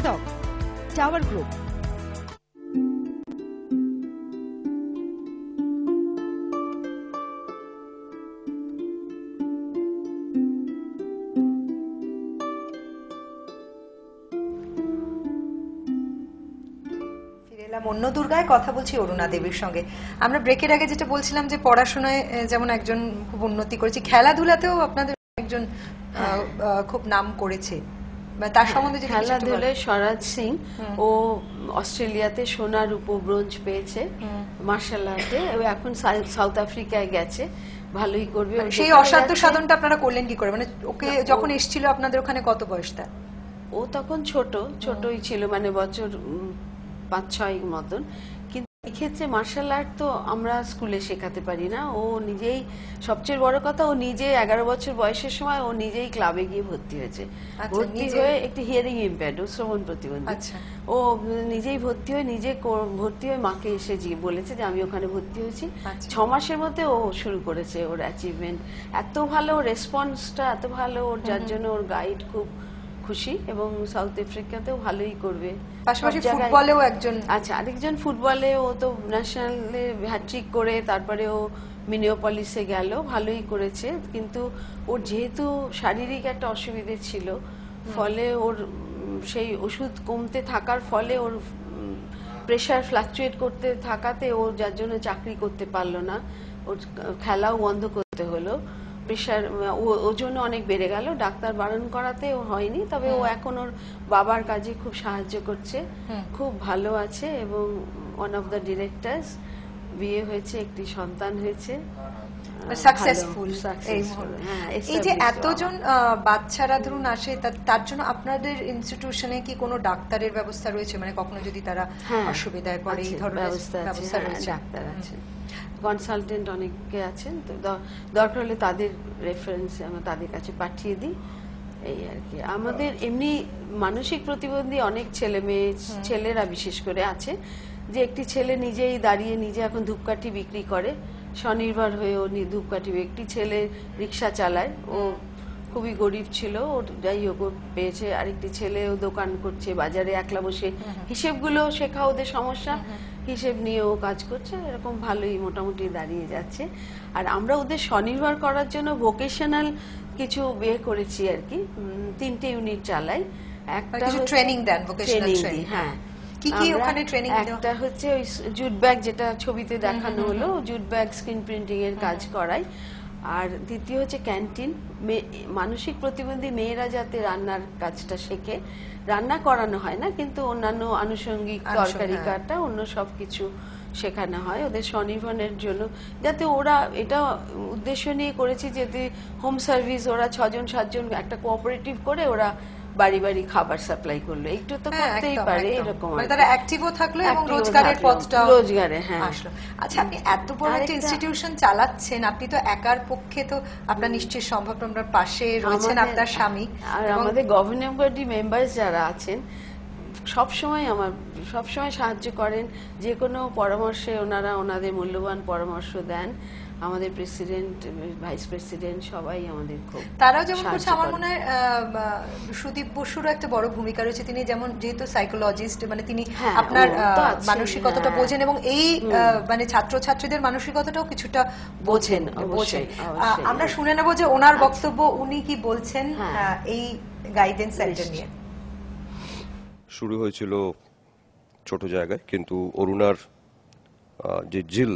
নিবেদক tower group. অন্য দুর্গায় কথা বলছি অরুণা দেবীর সঙ্গে। আমরা ব্রেকের আগে যেটা বলছিলাম যে পড়াশোনায় যেমন একজন খুব উন্নতি করেছে, খেলাধুলাতেও আপনাদের একজন খুব নাম করেছে, তার সম্বন্ধে যদি খেলাধুলায় স্বরাজ সিং, ও অস্ট্রেলিয়াতে সোনা রূপ ব্রোঞ্জ পেয়েছে মার্শাল আর্টে, এখন সাউথ আফ্রিকায় গেছে, ভালোই করবে। সেই অসাধ্য সাধনটা আপনারা করলেন কি করে? মানে ওকে যখন এসেছিল আপনাদের ওখানে কত বয়স তার? ও তখন ছোটই ছিল, মানে বছর 5-6 মতন। কিন্তু এক্ষেত্রে মার্শাল আর্ট তো আমরা স্কুলে শেখাতে পারি না। ও নিজেই, সবচেয়ে বড় কথা, ও নিজে 11 বছর বয়সের সময় ও নিজেই ক্লাবে গিয়ে ভর্তি হয়েছে। ভর্তি হয়ে একটি হিয়ারিং ইম্পেয়ার্ড, ও শ্রবণ প্রতিবন্ধী। ও নিজেই ভর্তি হয়ে মাকে এসে বলেছে যে আমি ওখানে ভর্তি হয়েছি। 6 মাসের মধ্যে ও শুরু করেছে ওর অ্যাচিভমেন্ট। এত ভালো রেসপন্সটা, এত ভালো ওর, যার জন্য ওর গাইড খুব খুশি, এবং সাউথ আফ্রিকাতেও ভালোই করবে। পাশাপাশি ফুটবলেও একজন, আচ্ছা, আরেকজন ফুটবলে ও তো ন্যাশনালে হ্যাট্রিক করে তারপরে ও মিনিওপলিসে গেল, ভালোই করেছে। কিন্তু ওর যেহেতু শারীরিক একটা অসুবিধে ছিল, ফলে ওর সেই ওষুধ কমতে থাকার ফলে ওর প্রেশার ফ্লাকচুয়েট করতে থাকাতে ও, যার জন্য চাকরি করতে পারলো না, ওর খেলাও বন্ধ করতে হলো। প্রেশার, ওজন অনেক বেড়ে গেল, ডাক্তার বারণ করাতে ও হয়নি। তবে ও এখন ওর বাবার কাজে খুব সাহায্য করছে, খুব ভালো আছে, এবং ওয়ান অফ দ্য ডিরেক্টরস, বিয়ে হয়েছে, একটি সন্তান হয়েছে, সাকসেসফুল। এই যে এতজন বাচ্চারা ধরুন আসে, তার জন্য আপনাদের ইনস্টিটিউশনে কি কোনো ডাক্তারের ব্যবস্থা রয়েছে? মানে কখনো যদি তারা অসুবিধায় পড়ে, এই ধরনের ব্যবস্থা রয়েছে? ডাক্তার আছে, কনসালটেন্ট অনেকে আছেন, তো দরকার হলে তাদের রেফারেন্স আমরা তাদের কাছে পাঠিয়ে দিই, এই আর কি। আমাদের এমনি মানসিক প্রতিবন্ধী অনেক ছেলেরা বিশেষ করে আছে, যে একটি ছেলে নিজেই দাঁড়িয়ে নিজে এখন ধূপকাঠি বিক্রি করে, স্বনির্ভর হয়ে ও ধূপকাঠি। একটি ছেলে রিক্সা চালায়, ও খুবই গরিব ছিল, ও যাই হোক পেয়েছে। আরেকটি ছেলে ও দোকান করছে বাজারে, একলা বসে হিসেবগুলো শেখা ওদের সমস্যা, হিসেব নিয়ে ও কাজ করছে, এরকম ভালোই মোটামুটি দাঁড়িয়ে যাচ্ছে। আর আমরা ওদের স্বনির্ভর করার জন্য ভোকেশনাল কিছু বিয়ে করেছি আর কি, 3টে ইউনিট চালাই। একটা ট্রেনিং দেন, ভোকেশনাল ট্রেনিং। হ্যাঁ, কি কি ওখানে ট্রেনিং দেন? একটা হচ্ছে ওই জুট ব্যাগ, যেটা ছবিতে দেখানো হলো, জুট ব্যাগ স্ক্রিন প্রিন্টিং এর কাজ করাই। আর দ্বিতীয় হচ্ছে ক্যান্টিন, মানসিক প্রতিবন্ধী মেয়েরা যাতে রান্নার কাজটা শেখে। রান্না করানো হয় না, কিন্তু অন্যান্য আনুষঙ্গিক তরকারি কাটা, অন্য সবকিছু শেখানো হয় ওদের স্বনির্ভরের জন্য, যাতে ওরা, এটা উদ্দেশ্য নিয়ে করেছি, যাতে হোম সার্ভিস, ওরা 6-7 জন একটা কোঅপারেটিভ করে ওরা বাড়ি বাড়ি খাবার সাপ্লাই করলো, একটু তো করতেই পারে, এরকম তারা অ্যাক্টিভও থাকলো এবং রোজগারের পথটা রোজগারে আসলো। আচ্ছা, আপনি এত বড় একটা ইনস্টিটিউশন চালাচ্ছেন, আপনি তো একার পক্ষে তো, আপনার নিশ্চয়ই সম্ভব, আপনার পাশে রয়েছেন আপনার স্বামী, আর আমাদের গভর্নিং বডি মেম্বার্স যারা আছেন সবসময় সাহায্য করেন, যে কোনো পরামর্শে ওনারা ওনাদের মূল্যবান পরামর্শ দেন। আমাদের প্রেসিডেন্ট, ভাইস প্রেসিডেন্ট সবাই আমাদের খুব, তারাও যেমন করছে। আমার মনে হয় সুদীপ বসুরও একটা বড় ভূমিকা রয়েছে, তিনি যেমন যেহেতু সাইকোলজিস্ট, মানে তিনি আপনার মানসিকতাটা বোঝেন, এবং এই মানে ছাত্রছাত্রীদের মানসিকতাটাও কিছুটা বোঝেন। আমরা শুনে নেব যে ওনার বক্তব্য, উনি কি বলছেন এই গাইডেন্স সেন্টার নিয়ে। শুরু হয়েছিল ছোট জায়গায়, কিন্তু অরুণার যে জিল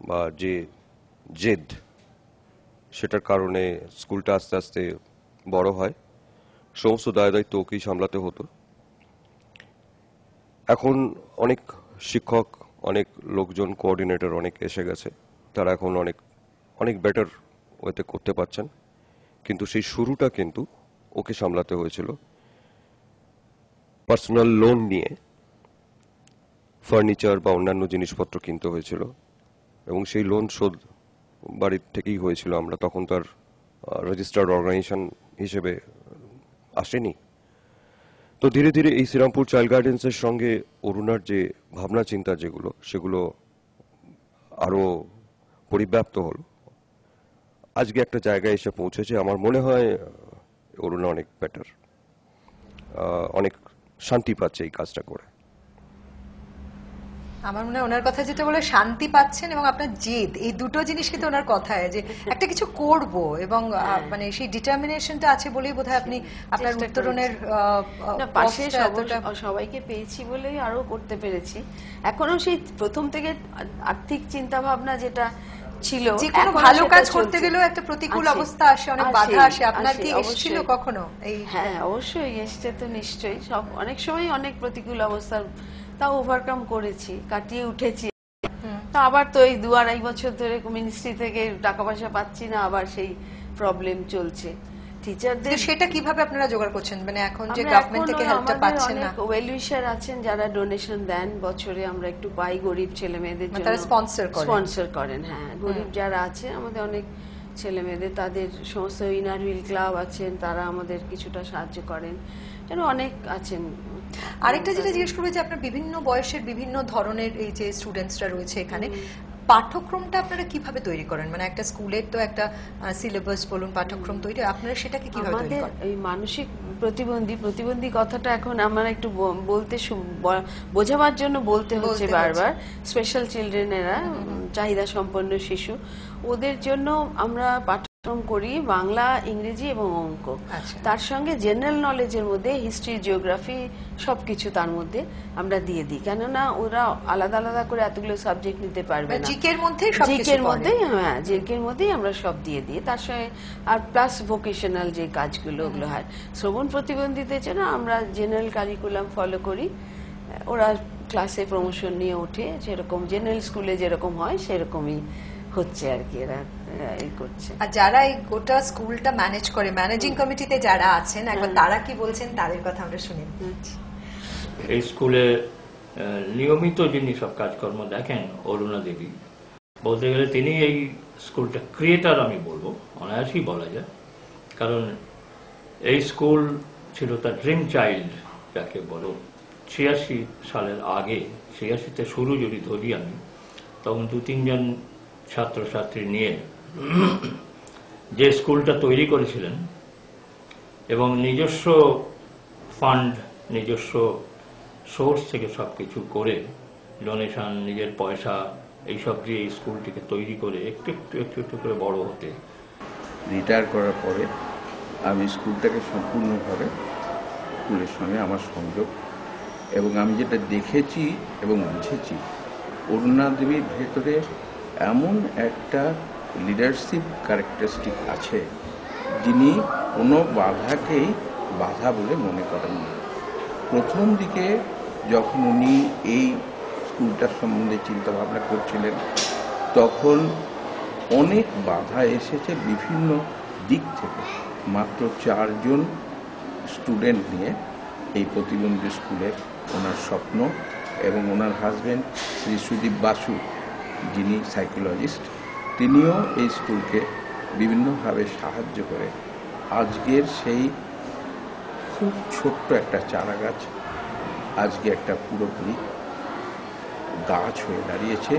বা যে জেদ, সেটার কারণে স্কুলটা আস্তে আস্তে বড় হয়। সমস্ত দায়িত্ব ওকেই সামলাতে হতো। এখন অনেক শিক্ষক, অনেক লোকজন, কোঅর্ডিনেটর অনেক এসে গেছে, তারা এখন অনেক বেটার ওয়েতে করতে পারছেন। কিন্তু সেই শুরুটা কিন্তু ওকে সামলাতে হয়েছিল। পার্সোনাল লোন নিয়ে ফার্নিচার বা অন্যান্য জিনিসপত্র কিনতে হয়েছিল, এবং সেই লোন শোধ বাড়ির থেকেই হয়েছিল। আমরা তখন তার রেজিস্টার্ড অর্গানাইজেশন হিসেবে আসেনি। তো ধীরে ধীরে এই শ্রীরামপুর চাইল্ড গার্ডেন্সের সঙ্গে অরুণার যে ভাবনা চিন্তা, সেগুলো আরো পরিব্যাপ্ত হলো। আজকে একটা জায়গায় এসে পৌঁছেছে। আমার মনে হয় অরুণা অনেক বেটার, অনেক শান্তি পাচ্ছে এই কাজটা করে। আমার মনে হয় ওনার কথা যেটা বলে শান্তি পাচ্ছেন এবং আপনার জেদ, এই দুটো জিনিস কিন্তু ওনার কথায় যে একটা কিছু করব এবং মানে সেই ডিটারমিনেশনটা আছে বলেই বোধহয় আপনি আপনার উত্তরণের পাশে সবাইকে পেয়েছি বলেই আরো করতে পেরেছি। এখনো সেই প্রথম থেকে আর্থিক চিন্তা ভাবনা যেটা ছিল, যে কোনো ভালো কাজ করতে গেলেও একটা প্রতিকূল অবস্থা আসে, অনেক বাধা আসে। আপনার কি এসেছিল কখনো এই? হ্যাঁ, অবশ্যই এসছে তো, নিশ্চয়ই। সব অনেক সময় অনেক প্রতিকূল অবস্থার তাও ওভারকাম করেছি, কাটিয়ে উঠেছি। তো আবার তো এই 2-2.5 বছর ধরে মিনিস্ট্রি থেকে টাকা পয়সা পাচ্ছি না, আবার সেই প্রবলেম চলছে। টিচারদের সেটা কিভাবে আপনারা জোগাড় করছেন? মানে এখন যে গভর্নমেন্ট থেকে হেল্পটা পাচ্ছেন না, ওয়েল উইশার আছেন যারা ডোনেশন দেন, বছরে আমরা একটু পাই গরিব ছেলে মেয়েদের জন্য, তারা স্পন্সর করেন। হ্যাঁ, গরিব যারা আছে আমাদের অনেক ছেলে মেয়েদের, তাদের সমস্ত ইনার হুইল ক্লাব আছেন, তারা আমাদের কিছুটা সাহায্য করেন, যেন অনেক আছেন। আরেকটা যেটা জিজ্ঞেস করবো যে আপনার বিভিন্ন বয়সের বিভিন্ন ধরনের এই যে স্টুডেন্টসরা রয়েছে এখানে, পাঠ্যক্রমটা আপনারা কিভাবে তৈরি করেন? মানে একটা স্কুলের তো একটা সিলেবাস বলুন, পাঠ্যক্রম তৈরি, আপনারা সেটাকে কিভাবে তৈরি করেন? আমাদের এই মানসিক প্রতিবন্ধী কথাটা এখন আমার একটু বলতে বোঝাবার জন্য বলতে হচ্ছে বারবার। স্পেশাল চিলড্রেনেরা, চাহিদা সম্পন্ন শিশু, ওদের জন্য আমরা পাঠ্যক্রম করি বাংলা, ইংরেজি এবং অঙ্ক। তার সঙ্গে জেনারেল নলেজের মধ্যে হিস্ট্রি, জিওগ্রাফি সবকিছু তার মধ্যে আমরা দিয়ে দিই, কেননা ওরা আলাদা আলাদা করে এতগুলো সাবজেক্ট নিতে পারবে না। জিকের মধ্যেই হ্যাঁ, জিকের মধ্যেই আমরা সব দিয়ে দিই। তার সঙ্গে আর প্লাস ভোকেশনাল যে কাজগুলো ওগুলো হয়। শ্রবণ প্রতিবন্ধীদের জন্য আমরা জেনারেল কারিকুলাম ফলো করি, ওরা ক্লাসে প্রমোশন নিয়ে ওঠে, সেরকম জেনারেল স্কুলে যেরকম হয় সেরকমই হচ্ছে আর কি, এরা এই করছে। আর যারা এই গোটা স্কুলটা ম্যানেজ করে, ম্যানেজিং কমিটিতে যারা আছেন, একবার তারা কি বলছেন তাদের কথা আমরা শুনি। এই স্কুলে নিয়মিত যিনি সব কাজকর্ম দেখেন, অরুণা দেবী, বলতে গেলে তিনি এই স্কুলটা ক্রিয়েটার আমি বলবো, অনায়াসই বলা যায়। কারণ এই স্কুল ছিল তার ড্রিম চাইল্ড যাকে বলো। 86 সালের আগে, 86-তে শুরু যদি ধরি আমি, তখন 2-3 জন ছাত্রছাত্রী নিয়ে যে স্কুলটা তৈরি করেছিলেন এবং নিজস্ব ফান্ড, নিজস্ব সোর্স থেকে সবকিছু করে, ডোনেশন, নিজের পয়সা, এইসব দিয়ে এই স্কুলটিকে তৈরি করে একটু একটু একটু একটু করে বড় হতে। রিটায়ার করার পরে আমি স্কুলটাকে সম্পূর্ণভাবে স্কুলের সঙ্গে আমার সংযোগ, এবং আমি যেটা দেখেছি এবং বুঝেছি, অরুণা দেবীর ভেতরে এমন একটা লিডারশিপ ক্যারেক্টারিস্টিক আছে যিনি কোনো বাধাকেই বাধা বলে মনে করেন না। প্রথম দিকে যখন উনি এই স্কুলটার সম্বন্ধে চিন্তা ভাবনা করছিলেন, তখন অনেক বাধা এসেছে বিভিন্ন দিক থেকে। মাত্র 4 জন স্টুডেন্ট নিয়ে এই প্রতিবন্ধী স্কুলের ওনার স্বপ্ন, এবং ওনার হাজবেন্ড শ্রী সুদীপ বাসু, যিনি সাইকোলজিস্ট, তিনিও এই স্কুলকে বিভিন্নভাবে সাহায্য করে আজকের সেই খুব ছোট্ট একটা চারা গাছ আজকে একটা পুরোপুরি গাছ হয়ে দাঁড়িয়েছে।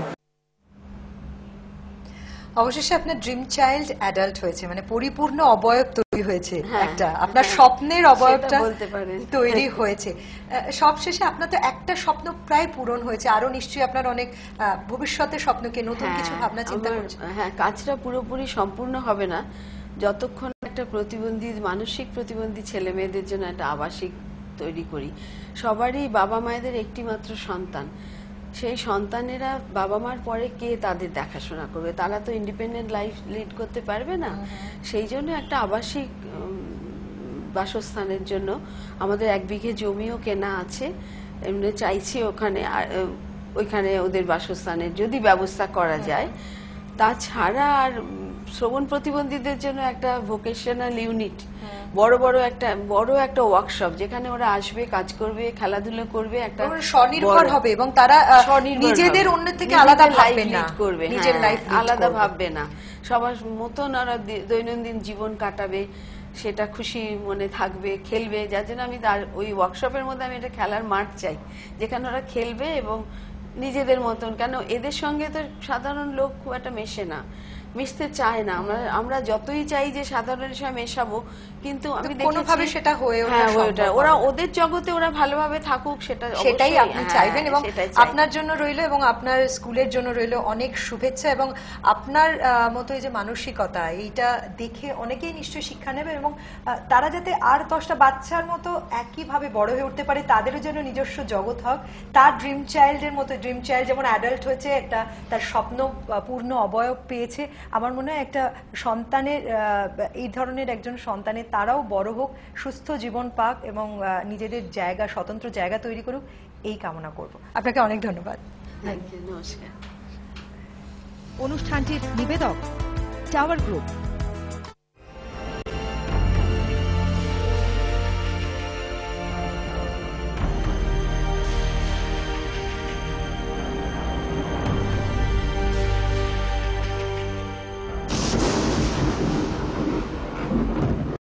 অবশেষে আপনার ড্রিম চাইল্ড অ্যাডাল্ট হয়েছে, মানে পরিপূর্ণ অবয়ব তৈরি হয়েছে, একটা আপনার স্বপ্নের অবয়বটা তৈরি হয়েছে। সবশেষে আপনার তো একটা স্বপ্ন প্রায় পূরণ হয়েছে, আরো নিশ্চয়ই আপনার অনেক ভবিষ্যতের স্বপ্নকে নতুন কিছু ভাবনা চিন্তা করছেন। হ্যাঁ, কাজটা পুরোপুরি সম্পূর্ণ হবে না যতক্ষণ একটা মানসিক প্রতিবন্ধী ছেলে মেয়েদের জন্য একটা আবাসিক তৈরি করি। সবারই বাবা মায়েদের একটি মাত্র সন্তান, সেই সন্তানেরা বাবা মার পরে কে তাদের দেখাশোনা করবে? তারা তো ইন্ডিপেন্ডেন্ট লাইফ লিড করতে পারবে না। সেই জন্য একটা আবাসিক বাসস্থানের জন্য আমাদের 1 বিঘে জমিও কেনা আছে, এমনি চাইছি ওইখানে ওদের বাসস্থানের যদি ব্যবস্থা করা যায়। তাছাড়া আর শ্রবণ প্রতিবন্ধীদের জন্য একটা ভোকেশনাল ইউনিট, বড় একটা ওয়ার্কশপ, যেখানে ওরা আসবে, কাজ করবে, খেলাধুলো করবে, একটা স্বনির্ভর হবে এবং তারা নিজেদের অন্যের থেকে আলাদা ভাববে না, করবে নিজের লাইফ আলাদা ভাববে না, সবার মতন ওরা দৈনন্দিন জীবন কাটাবে, সেটা খুশি মনে থাকবে, খেলবে। যার জন্য আমি ওই ওয়ার্কশপের মধ্যে আমি একটা খেলার মাঠ চাই, যেখানে ওরা খেলবে এবং নিজেদের মতন, কেন এদের সঙ্গে তো সাধারণ লোক খুব একটা মেশে না, মিশতে চায় না। আমরা যতই চাই যে সাধারণের সঙ্গে মেশাবো, কিন্তু আমি দেখেছি কোনোভাবে সেটা হয়ে ওঠা হ্যাঁ, সম্ভব হয় ওরা না। ওদের জগতে ওরা ভালোভাবে থাকুক, সেটাই অবশ্যই, আপনি হ্যাঁ, চাইবেন এবং সেটাই চাই। আপনার জন্য রইলো এবং আপনার স্কুলের জন্য রইলো অনেক শুভেচ্ছা। এবং আপনার মতো এই যে মানসিকতা, এইটা দেখে অনেকেই নিশ্চয়ই শিক্ষা নেবে এবং তারা যাতে আর 10টা বাচ্চার মতো একইভাবে বড় হয়ে উঠতে পারে, তাদেরও যেন নিজস্ব জগৎ হোক। তার ড্রিম চাইল্ডের মতো, ড্রিম চাইল্ড যেমন অ্যাডাল্ট হয়েছে, একটা তার স্বপ্ন পূর্ণ অবয়ব পেয়েছে, আমার মনে হয় একটা সন্তানের, এই ধরনের একজন সন্তানের তারাও বড় হোক, সুস্থ জীবন পাক এবং নিজেদের জায়গা, স্বতন্ত্র জায়গা তৈরি করুক, এই কামনা করব। আপনাকে অনেক ধন্যবাদ। থ্যাংক ইউ, নমস্কার। অনুষ্ঠানটির নিবেদক টাওয়ার গ্রুপ।